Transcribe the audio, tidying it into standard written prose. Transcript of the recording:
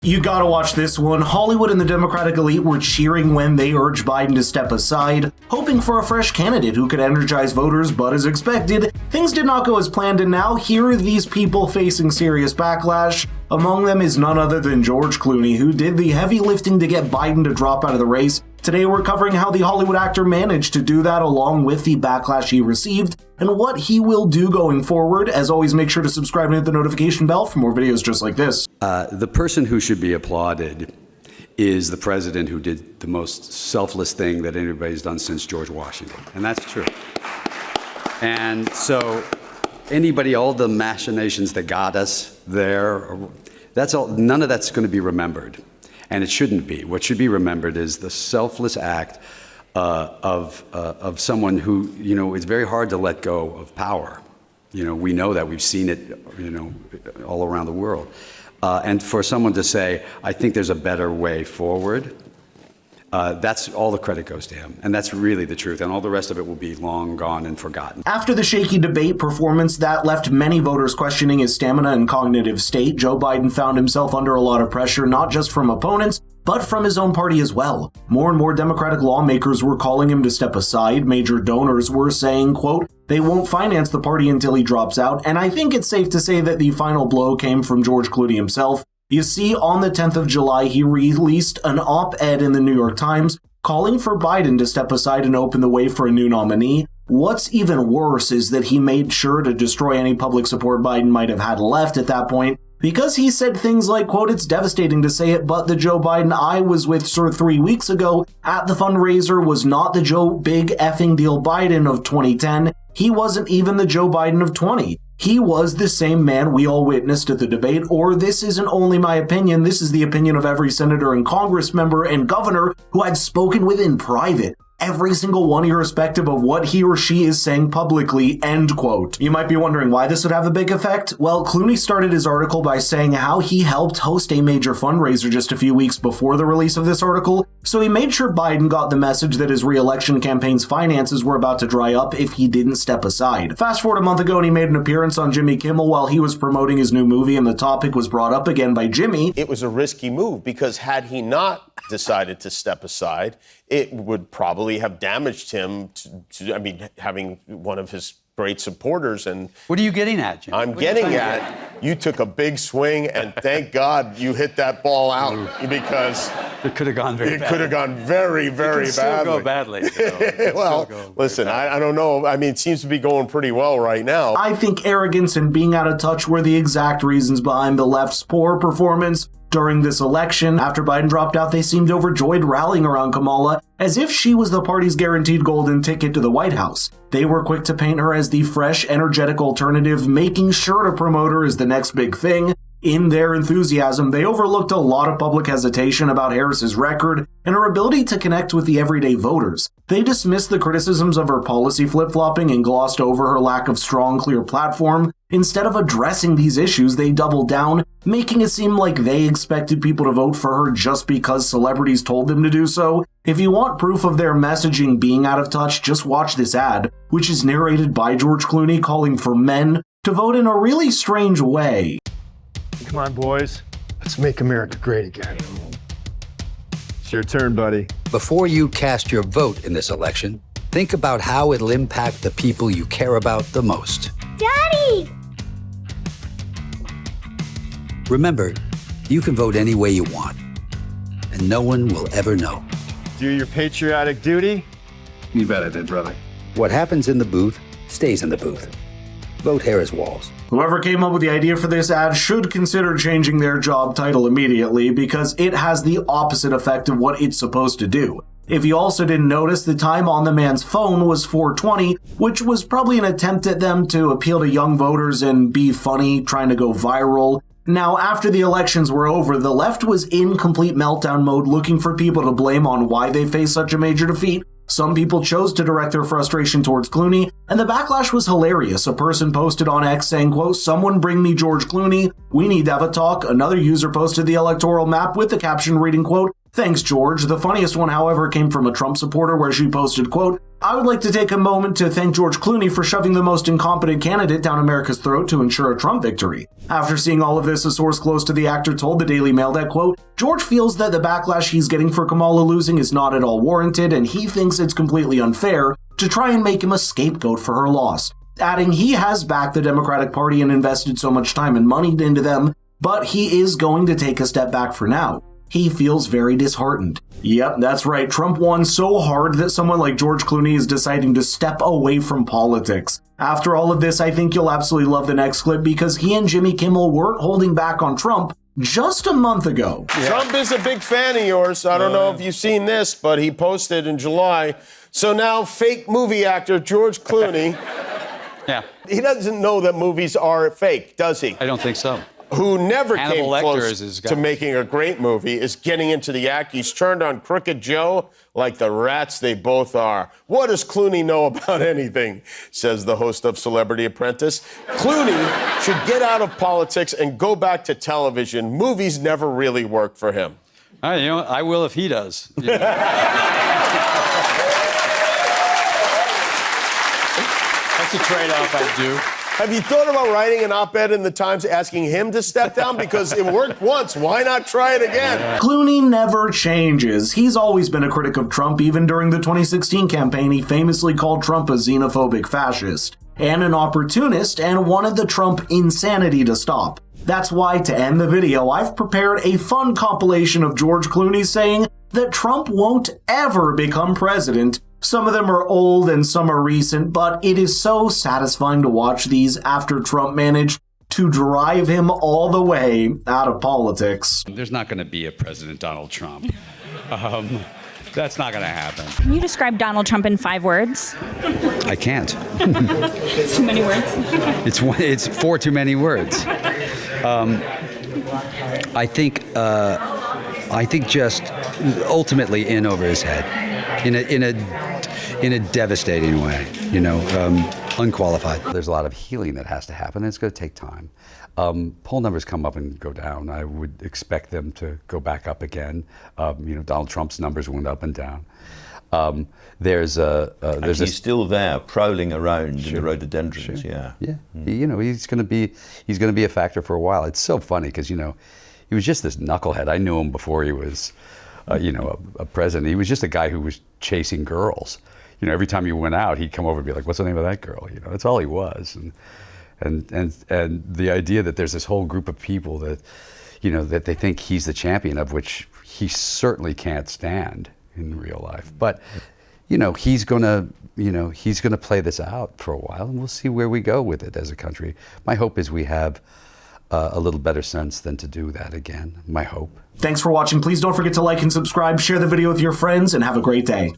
You gotta watch this one. Hollywood and the Democratic elite were cheering when they urged Biden to step aside, hoping for a fresh candidate who could energize voters, but as expected, things did not go as planned, and now here are these people facing serious backlash. Among them is none other than George Clooney, who did the heavy lifting to get Biden to drop out of the race. Today we're covering how the Hollywood actor managed to do that along with the backlash he received and what he will do going forward. As always, make sure to subscribe and hit the notification bell for more videos just like this. The person who should be applauded is the president who did the most selfless thing that anybody's done since George Washington. And that's true. And so all the machinations that got us there, that's all, none of that's going to be remembered. And it shouldn't be. What should be remembered is the selfless act of someone who, it's very hard to let go of power. We know that. We've seen it, all around the world. And for someone to say, I think there's a better way forward, that's all the credit goes to him. And that's really the truth. And all the rest of it will be long gone and forgotten. After the shaky debate performance that left many voters questioning his stamina and cognitive state, Joe Biden found himself under a lot of pressure, not just from opponents, but from his own party as well. More and more Democratic lawmakers were calling him to step aside. Major donors were saying, quote, they won't finance the party until he drops out. And I think it's safe to say that the final blow came from George Clooney himself. You see, on the 10th of July, he released an op-ed in the New York Times calling for Biden to step aside and open the way for a new nominee. What's even worse is that he made sure to destroy any public support Biden might have had left at that point, because he said things like, quote, it's devastating to say it, but the Joe Biden I was with 3 weeks ago at the fundraiser was not the Joe Big effing deal Biden of 2010. He wasn't even the Joe Biden of 20. He was the same man we all witnessed at the debate, or this isn't only my opinion, this is the opinion of every senator and congress member and governor who I've spoken with in private. Every single one, irrespective of what he or she is saying publicly, end quote. You might be wondering why this would have a big effect. Well, Clooney started his article by saying how he helped host a major fundraiser just a few weeks before the release of this article, so he made sure Biden got the message that his re-election campaign's finances were about to dry up if he didn't step aside. Fast forward a month ago and he made an appearance on Jimmy Kimmel while he was promoting his new movie, and the topic was brought up again by Jimmy. It was a risky move because had he not decided to step aside, it would probably have damaged him to having one of his great supporters. And what are you getting at, Jim? I'm getting at, you took a big swing, and thank God you hit that ball out because it could have gone very badly. It could have gone very, very it badly. Go badly. Well, listen, I don't know. I mean, it seems to be going pretty well right now. I think arrogance and being out of touch were the exact reasons behind the left's poor performance during this election. After Biden dropped out, they seemed overjoyed, rallying around Kamala as if she was the party's guaranteed golden ticket to the White House. They were quick to paint her as the fresh, energetic alternative, making sure to promote her as the next big thing. In their enthusiasm, they overlooked a lot of public hesitation about Harris's record and her ability to connect with the everyday voters. They dismissed the criticisms of her policy flip-flopping and glossed over her lack of strong, clear platform. Instead of addressing these issues, they doubled down, making it seem like they expected people to vote for her just because celebrities told them to do so. If you want proof of their messaging being out of touch, just watch this ad, which is narrated by George Clooney calling for men to vote in a really strange way. Come on, boys. Let's make America great again. It's your turn, buddy. Before you cast your vote in this election, think about how it'll impact the people you care about the most. Daddy! Remember, you can vote any way you want, and no one will ever know. Do your patriotic duty? You bet I did, brother. What happens in the booth stays in the booth. Vote Harris Walls. Whoever came up with the idea for this ad should consider changing their job title immediately, because it has the opposite effect of what it's supposed to do. If you also didn't notice, the time on the man's phone was 4:20, which was probably an attempt at them to appeal to young voters and be funny, trying to go viral. Now, after the elections were over, the left was in complete meltdown mode, looking for people to blame on why they faced such a major defeat. Some people chose to direct their frustration towards Clooney, and the backlash was hilarious. A person posted on X saying, quote, someone bring me George Clooney, we need to have a talk. Another user posted the electoral map with the caption reading, quote, Thanks, George. The funniest one, however, came from a Trump supporter where she posted, quote, I would like to take a moment to thank George Clooney for shoving the most incompetent candidate down America's throat to ensure a Trump victory. After seeing all of this, a source close to the actor told the Daily Mail that, quote, George feels that the backlash he's getting for Kamala losing is not at all warranted, and he thinks it's completely unfair to try and make him a scapegoat for her loss. Adding he has backed the Democratic Party and invested so much time and money into them, but he is going to take a step back for now. He feels very disheartened. Yep, that's right. Trump won so hard that someone like George Clooney is deciding to step away from politics. After all of this, I think you'll absolutely love the next clip because he and Jimmy Kimmel weren't holding back on Trump just a month ago. Yeah. Trump is a big fan of yours. I don't know if you've seen this, but he posted in July. So now fake movie actor George Clooney, Yeah. he doesn't know that movies are fake, does he? I don't think so. Who never Hannibal came Lecter close is to making a great movie, is getting into the act. He's turned on Crooked Joe like the rats they both are. What does Clooney know about anything, says the host of Celebrity Apprentice. Clooney should get out of politics and go back to television. Movies never really work for him. All right, I will if he does. You know? That's a trade-off I do. Have you thought about writing an op-ed in the Times asking him to step down? Because it worked once. Why not try it again? Clooney never changes. He's always been a critic of Trump. Even during the 2016 campaign, he famously called Trump a xenophobic fascist and an opportunist and wanted the Trump insanity to stop. That's why, to end the video, I've prepared a fun compilation of George Clooney saying that Trump won't ever become president. Some of them are old and some are recent, but it is so satisfying to watch these after Trump managed to drive him all the way out of politics. There's not going to be a President Donald Trump. That's not going to happen. Can you describe Donald Trump in 5 words? I can't. Too many words. It's 4 too many words. I think just ultimately in over his head, in a devastating way, unqualified. There's a lot of healing that has to happen, and it's going to take time. Poll numbers come up and go down. I would expect them to go back up again. Donald Trump's numbers went up and down. There's he's still there, prowling around in the rhododendrons. Yeah. He's going to be a factor for a while. It's so funny because he was just this knucklehead. I knew him before he was, a president. He was just a guy who was chasing girls. Every time he went out, he'd come over and be like, "What's the name of that girl?" That's all he was. And the idea that there's this whole group of people that, that they think he's the champion of, which he certainly can't stand in real life. But, he's gonna play this out for a while, and we'll see where we go with it as a country. My hope is we have a little better sense than to do that again. My hope. Thanks for watching. Please don't forget to like and subscribe, share the video with your friends, and have a great day.